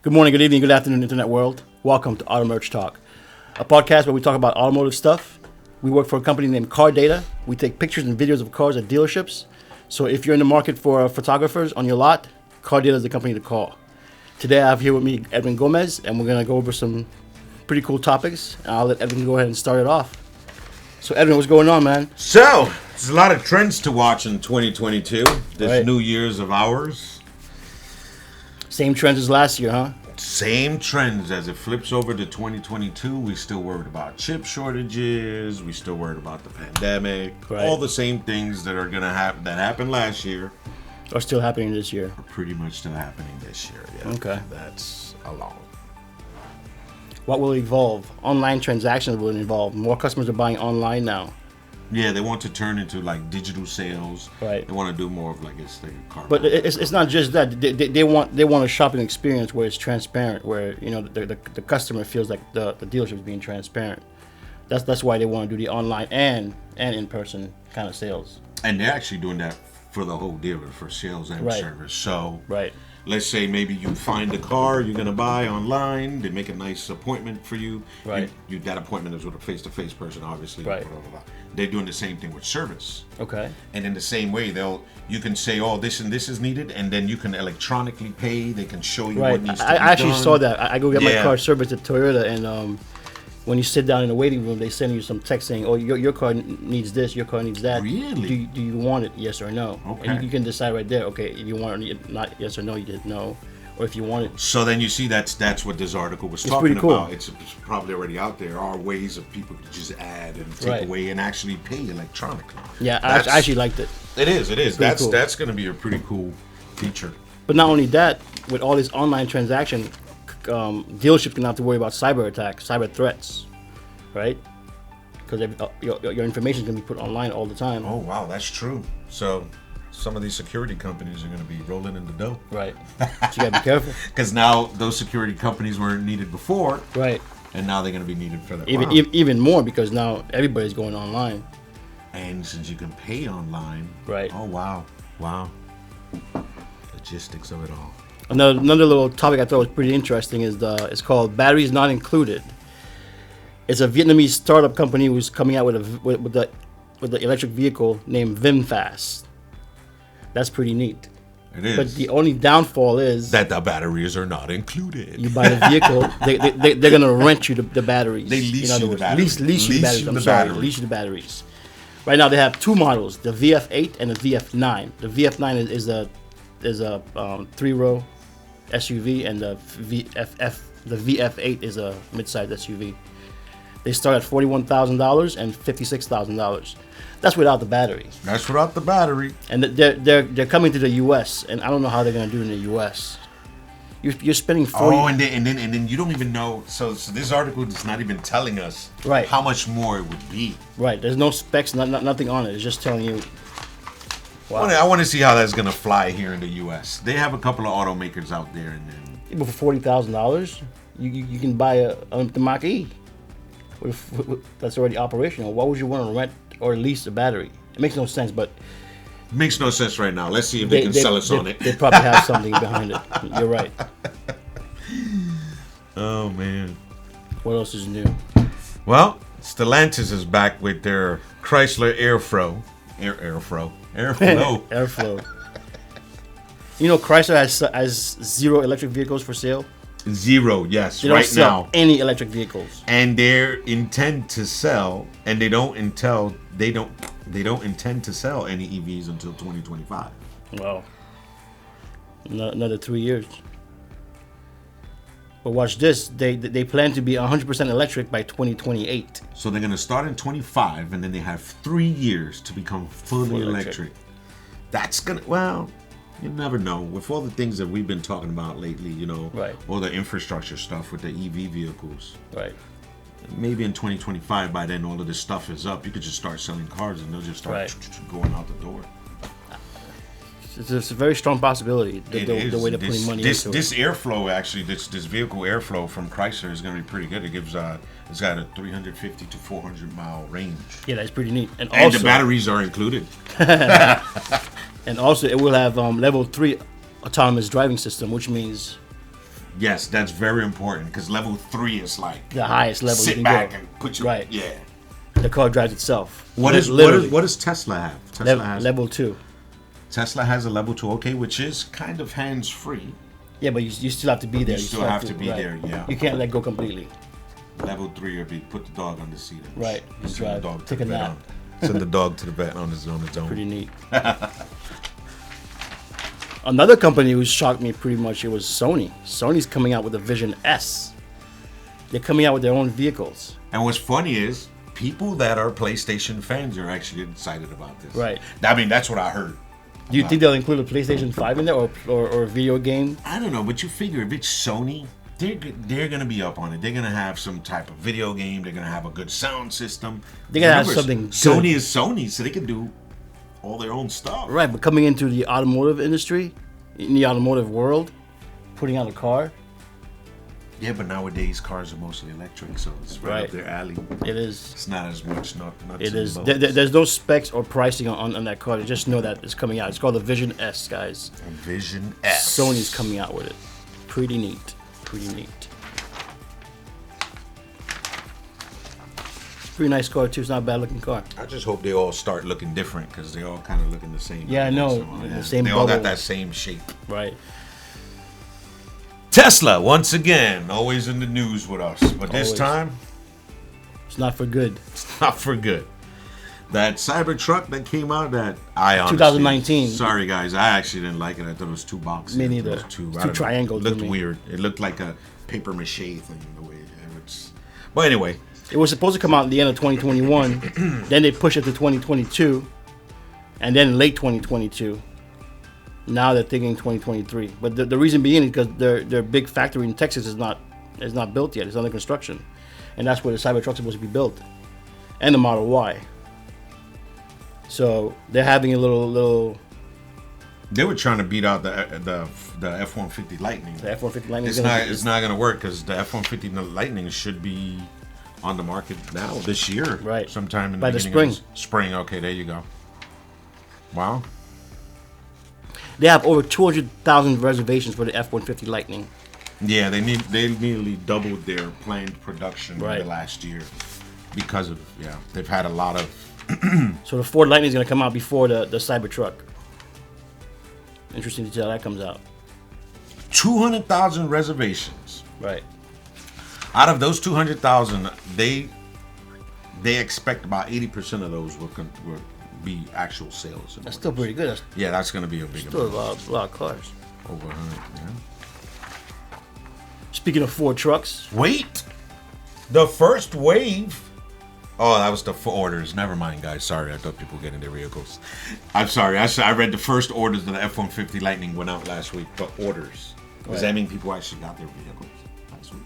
Good morning, good evening, good afternoon, Internet world. Welcome to Auto Merch Talk, a podcast where we talk about automotive stuff. We work for a company named Car Data. We take pictures and videos of cars at dealerships. So if you're in the market for photographers on your lot, Car Data is the company to call. Today I have here with me Edwin Gomez, and we're going to go over some pretty cool topics. And I'll let Edwin go ahead and start it off. So Edwin, what's going on, man? So, there's a lot of trends to watch in 2022. This Right. New Year's of ours. Same trends as last year, huh? Same trends as it flips over to 2022. We still worried about chip shortages. We still worried about the pandemic. Right. All the same things that are gonna happen that happened last year Or still happening this year? are pretty much still happening this year. Yeah. Okay. That's a lot. What will evolve? Online transactions will evolve. More customers are buying online now. Yeah, they want to turn into like digital sales. Right. They want to do more of like it's like a car. But it's not just that. They want a shopping experience where it's transparent, where the customer feels like the dealership is being transparent. That's why they want to do the online and in person kind of sales. And they're actually doing that for the whole dealer, for sales and Right. service. So Right. let's say maybe you find a car you're gonna buy online. They make a nice appointment for you. Right. That appointment is with a face-to-face person, obviously. Right. Blah, blah, blah. They're doing the same thing with service. Okay. And in the same way, you can say, oh, this and this is needed, and then you can electronically pay. They can show you Right. what needs to be I actually done. saw that. I go get my Yeah. car serviced at Toyota, and when you sit down in the waiting room, they send you some text saying, "Oh, your car needs this. Your car needs that. Really? Do you want it? Yes or no?" Okay. And you can decide right there. Okay, if you want it, not yes or no, you did no, or if you want it. So then you see that's what this article was It's talking pretty cool. about. It's probably already out there. Are ways of people to just add and take Right. away and actually pay electronically. Yeah, That's- I actually liked it. It is. Pretty That's cool. that's going to be a pretty cool feature. But not only that, with all this online transaction, dealerships can have to worry about cyber attacks, cyber threats, right? Because your information can be put online all the time. Oh wow, that's true. So some of these security companies are going to be rolling in the dough. Right. So you gotta be careful. Because now those security companies weren't needed before, Right. and now they're going to be needed for the Even more because now everybody's going online. And since you can pay online, Right. Oh wow, logistics of it all. Another little topic I thought was pretty interesting is it's called Batteries Not Included. It's a Vietnamese startup company who's coming out with the electric vehicle named VinFast. That's pretty neat. It is. But the only downfall is That the batteries are not included. you buy the vehicle, they're gonna rent you the batteries. They lease In other you the words, batteries. Lease you the batteries. I'm sorry, lease you the batteries. Right now they have two models: the VF8 and the VF9. The VF9 is a 3-row SUV, and the VF8 is a mid-size SUV. They start at $41,000 and $56,000. That's without the battery. That's without the battery. And they're coming to the U.S. and I don't know how they're gonna do it in the U.S. You're spending 40. Oh, and then you don't even know. So this article is not even telling us Right. how much more it would be. Right. There's no specs, nothing on it. It's just telling you. Wow. I want to see how that's gonna fly here in the U.S. They have a couple of automakers out there, and then But for $40,000, you can buy the Mach E. That's already operational. Why would you want to rent or lease a battery? It makes no sense, but it makes no sense right now. Let's see if they can sell us on it. They probably have something behind it. You're right. Oh man. What else is new? Well, Stellantis is back with their Chrysler Airflow. Airflow. Airflow. You know, Chrysler has zero electric vehicles for sale. Zero, yes, They don't right sell now. any electric vehicles. And they intend to sell, and they don't intend to sell any EVs until 2025. Wow. Another 3 years. But watch this. They plan to be 100% electric by 2028. So they're gonna start in 25, and then they have 3 years to become fully electric. That's gonna, well, you never know. With all the things that we've been talking about lately, Right. all the infrastructure stuff with the EV vehicles. Right. Maybe in 2025, by then all of this stuff is up. You could just start selling cars, and they'll just start Right. going out the door. It's a very strong possibility. The way they're putting money this into this it. airflow actually this vehicle airflow from Chrysler is going to be pretty good. It gives it's got a 350 to 400 mile range. Yeah, that's pretty neat. And And also, the batteries are included. and also it will have level 3 autonomous driving system, which means Yes, that's very important because level 3 is like The highest level you sit can back go. and put your Right. Yeah. The car drives itself. What Literally. does Tesla have? Tesla has Level 2. Tesla has a level 2, okay, which is kind of hands free. Yeah, but you still have to be there. You still have to be there, yeah. You can't let go completely. Level 3 would be put the dog on the seat. And Right. And Send drive. the dog to Take the a vet nap. Send the dog to the vet on its own. Pretty neat. Another company who shocked me pretty much, it was Sony. Sony's coming out with a Vision S. They're coming out with their own vehicles. And what's funny is people that are PlayStation fans are actually excited about this. Right. I mean, that's what I heard. Do you think they'll include a PlayStation 5 in there or a video game? I don't know, but you figure if it's Sony, they're going to be up on it. They're going to have some type of video game. They're going to have a good sound system. They're going to have something good. Sony is Sony, so they can do all their own stuff. Right, but coming into the automotive industry, in the automotive world, putting out a car, Yeah, but nowadays cars are mostly electric, so it's right up their alley. it is. It's not as much nuts It and is. bolts. There's no specs or pricing on that car. Just know that it's coming out. It's called the Vision S, guys. Vision S. Sony's coming out with it. Pretty neat. Pretty neat. Pretty nice car too. It's not a bad looking car. I just hope they all start looking different because they all kind of looking the same. Yeah, I know. So, The same They all got bubble. that same shape. Right. Tesla, once again, always in the news with us. But this Always. time, It's not for good. it's not for good. That Cybertruck that came out, that I honestly... 2019. Sorry, guys. I actually didn't like it. I thought it was too boxy. Me It neither. was It's I too don't know. triangled It to looked me. weird. It looked like a paper mache thing. The way it's... But anyway, It was supposed to come out at the end of 2021. Then they pushed it to 2022. And then late 2022. Now they're thinking 2023. But the reason being is because their big factory in Texas is not built yet. It's under construction. And that's where the Cybertruck's supposed to be built. And the Model Y. So they're having a little they were trying to beat out the F-150 Lightning. the F-150 Lightning. It's not going to work because the F-150 Lightning should be on the market now this year, Right. Sometime in By the the beginning spring. of spring. Okay, there you go. Wow. They have over 200,000 reservations for the F-150 Lightning. Yeah, they nearly doubled their planned production in Right. the last year because of they've had a lot of So the Ford Lightning is going to come out before the Cybertruck. Interesting to see how that comes out. 200,000 reservations. Right. Out of those 200,000, they expect about 80% of those will be actual sales. That's still pretty good. That's That's going to be a big still amount. a lot of cars. Over 100. Yeah. Speaking of Ford trucks, Wait, the first wave. Oh, that was the orders. Never mind, guys. Sorry, I thought people were getting their vehicles. I'm sorry. I read the first orders of the F-150 Lightning went out last week. But orders. Does that mean people actually got their vehicles last week?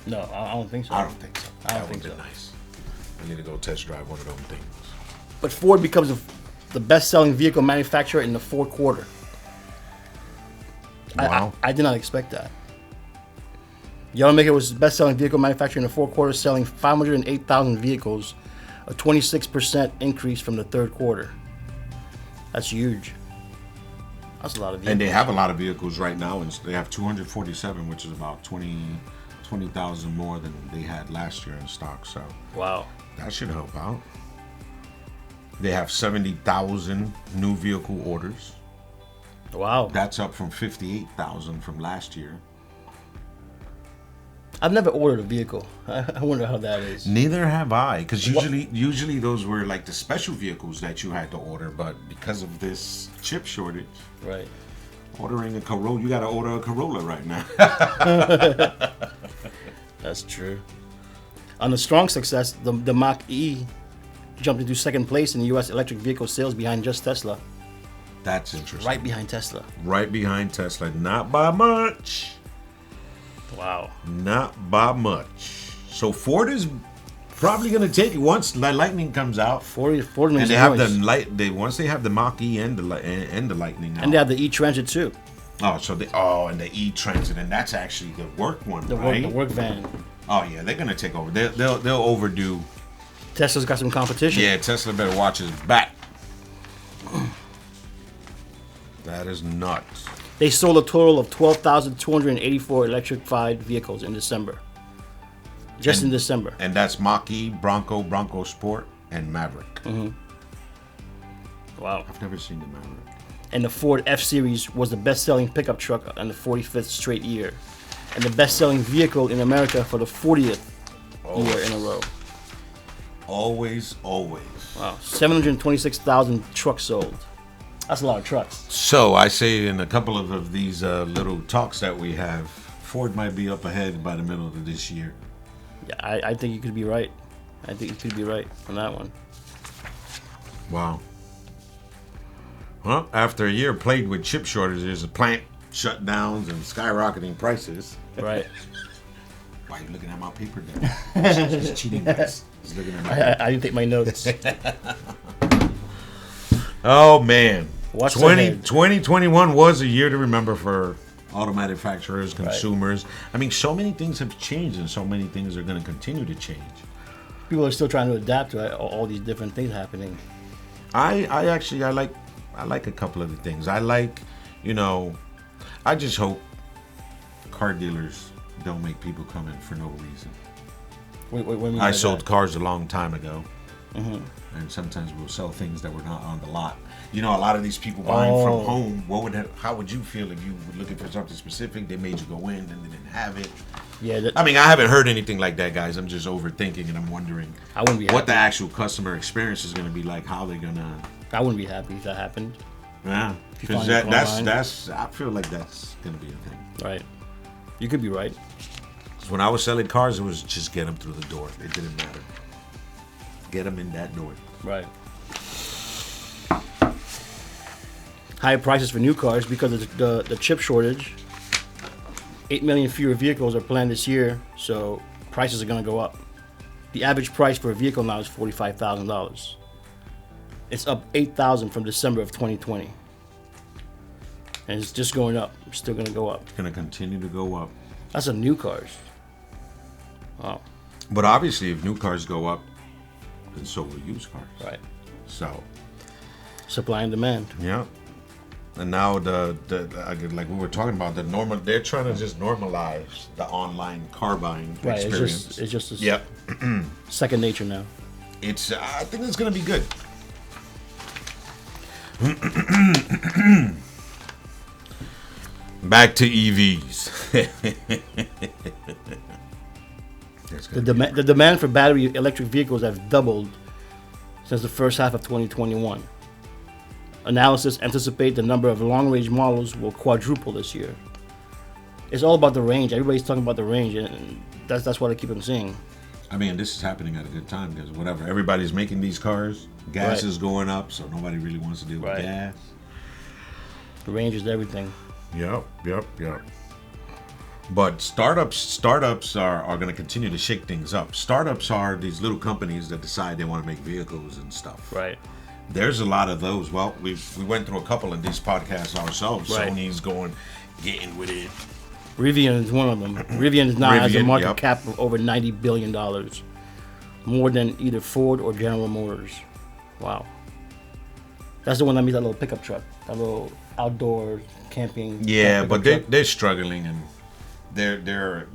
no, I don't think so. I don't think so. I don't That think would've been so. nice. I need to go test drive one of them things. But Ford becomes the best-selling vehicle manufacturer in the fourth quarter. Wow. I did not expect that. The automaker was the best-selling vehicle manufacturer in the fourth quarter, selling 508,000 vehicles, a 26% increase from the third quarter. That's huge. That's a lot of vehicles. And they have a lot of vehicles right now, and they have 247, which is about 20,000 more than they had last year in stock. So Wow. that should help out. They have 70,000 new vehicle orders. Wow. That's up from 58,000 from last year. I've never ordered a vehicle. I wonder how that is. Neither have I, because usually those were like the special vehicles that you had to order, but because of this chip shortage, Right. ordering a Corolla, you got to order a Corolla right now. That's true. On the strong success, the Mach-E jumped into second place in the U.S. electric vehicle sales behind just Tesla. That's interesting. Right behind Tesla. Right behind Tesla, not by much. Wow. Not by much. So Ford is probably going to take it once the Lightning comes out, Ford and makes they a have noise. once they have the Mach-E and the Lightning out. And they have the E-Transit too. and the E-Transit, and that's actually the work one, The right? work van. Oh yeah, they're gonna take over. They'll overdo. Tesla's got some competition. Yeah, Tesla better watch his back. That is nuts. They sold a total of 12,284 electrified vehicles in December. Just in December. And that's Mach-E, Bronco, Bronco Sport, and Maverick. Wow. I've never seen the Maverick. And the Ford F-Series was the best-selling pickup truck in the 45th straight year. And the best-selling vehicle in America for the 40th year in a row. Always. Wow. 726,000 trucks sold. That's a lot of trucks. So I say in a couple of these little talks that we have, Ford might be up ahead by the middle of this year. Yeah, I think you could be right. I think you could be right on that one. Wow. Well, after a year plagued with chip shortages, plant shutdowns, and skyrocketing prices. Right. Why are you looking at my paper then? He's cheating, guys. He's looking at my paper. I didn't take my notes. Oh, man. What's ahead? 2021 was a year to remember for auto manufacturers, consumers. Right. I mean, so many things have changed, and so many things are going to continue to change. People are still trying to adapt to all these different things happening. I like a couple of the things. I like, I just hope car dealers don't make people come in for no reason. Wait, I sold cars a long time ago. And sometimes we'll sell things that were not on the lot. A lot of these people buying from home, how would you feel if you were looking for something specific? They made you go in and they didn't have it. Yeah. I haven't heard anything like that, guys. I'm just overthinking and I'm wondering what the actual customer experience is going to be like, how they're going to... I wouldn't be happy if that happened. Yeah, because that's I feel like that's going to be a thing. Right. You could be right. Because when I was selling cars, it was just get them through the door. It didn't matter. Get them in that door. Right. Higher prices for new cars because of the chip shortage. 8 million fewer vehicles are planned this year, so prices are going to go up. The average price for a vehicle now is $45,000. It's up $8,000 from December of 2020. And it's just going up. It's still going to go up. It's going to continue to go up. That's a new cars. Wow. But obviously, if new cars go up, then so will used cars. Right. So. Supply and demand. Yeah. And now like we were talking about, they're trying to just normalize the online car buying experience. It's just second nature now. I think it's going to be good. Back to EVs. The demand for battery electric vehicles have doubled since the first half of 2021. Analysts anticipate the number of long-range models will quadruple this year. It's all about the range. Everybody's talking about the range, and that's what I keep on saying. This is happening at a good time because everybody's making these cars. Gas is going up, so nobody really wants to deal with gas. The range is everything. Yep. But startups are going to continue to shake things up. Startups are these little companies that decide they want to make vehicles and stuff. Right. There's a lot of those. Well, we went through a couple of these podcasts ourselves. Right. Sony's getting with it. Rivian is one of them. Rivian now has a market cap of over $90 billion. More than either Ford or General Motors. Wow. That's the one that means that little pickup truck. That little outdoor camping. Yeah, but they're struggling, and they're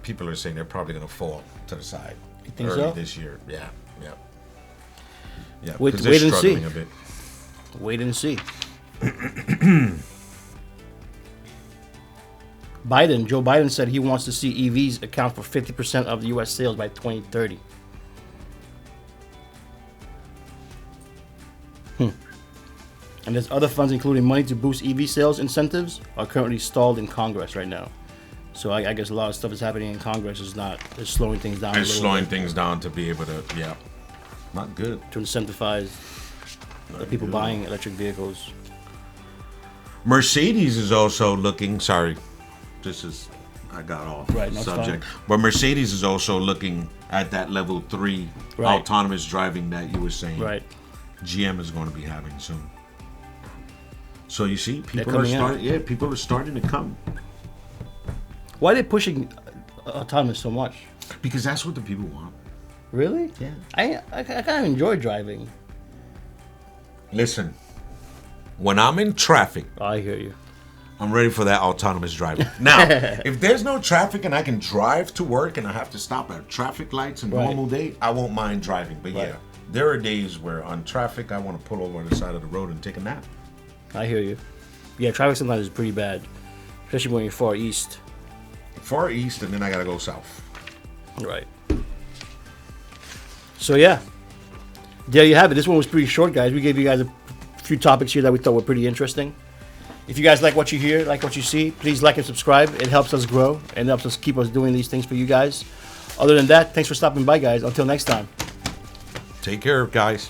people are saying they're probably going to fall to the side. You think early so? This year. Yeah. Wait and see. A bit. Wait and see. Joe Biden said he wants to see EVs account for 50% of the U.S. sales by 2030. And there's other funds, including money to boost EV sales incentives, are currently stalled in Congress right now. So I guess a lot of stuff is happening in Congress is slowing things down. It's slowing things down to be able to, not good. To incentivize the people buying electric vehicles. Mercedes is also looking, I got off the subject. But Mercedes is also looking at that level 3 autonomous driving that you were saying. Right. GM is going to be having soon. So you see, people are starting to come. Why are they pushing autonomous so much? Because that's what the people want. Really? Yeah. I kind of enjoy driving. Listen, when I'm in traffic, I hear you. I'm ready for that autonomous driving. Now, if there's no traffic and I can drive to work and I have to stop at traffic lights and normal day, I won't mind driving. But yeah, there are days where on traffic, I want to pull over on the side of the road and take a nap. I hear you. Yeah, traffic sometimes is pretty bad, especially when you're far east. Far east, and then I got to go south. Right. So yeah, there you have it. This one was pretty short, guys. We gave you guys a few topics here that we thought were pretty interesting. If you guys like what you hear, like what you see, please like and subscribe. It helps us grow and helps us keep us doing these things for you guys. Other than that, thanks for stopping by, guys. Until next time. Take care, guys.